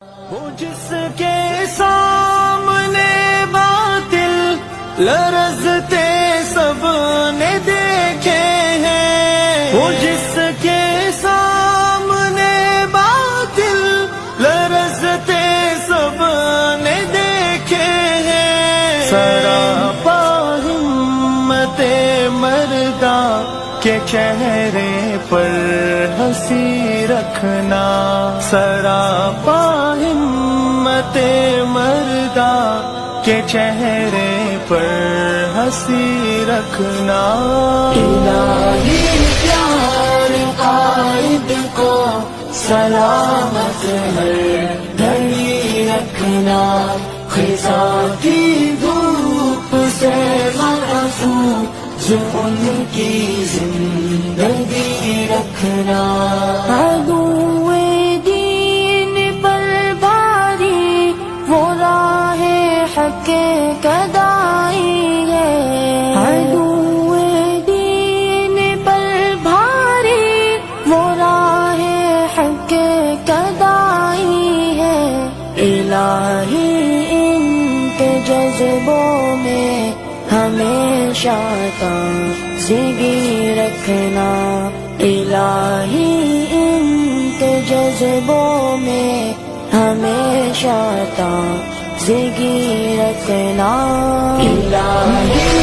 وہ جس کے سامنے باطل لرزتے سب نے دیکھے ہیں، وہ جس کے سامنے باطل لرزتے سب نے دیکھے ہیں، سراپا ہمت مردہ کے چہرے پر ہنسی رکھنا، سراپا ہمت مردہ کے چہرے پر ہنسی رکھنا، الہی پیار قائد کو سلامت ہر گھڑی رکھنا، خزاں کی دھوپ سے محفوظ ان کی زندگی رکھنا، عدوِ دین پر بھاری وہ راہ حق گدائی ہے، عدوِ دین پر بھاری وہ راہ حق گدائی ہے، الہی ان کے جذبوں میں ہمیشہ تازگی رکھنا، الہی ان کے جذبوں میں ہمیشہ تازگی رکھنا، الہی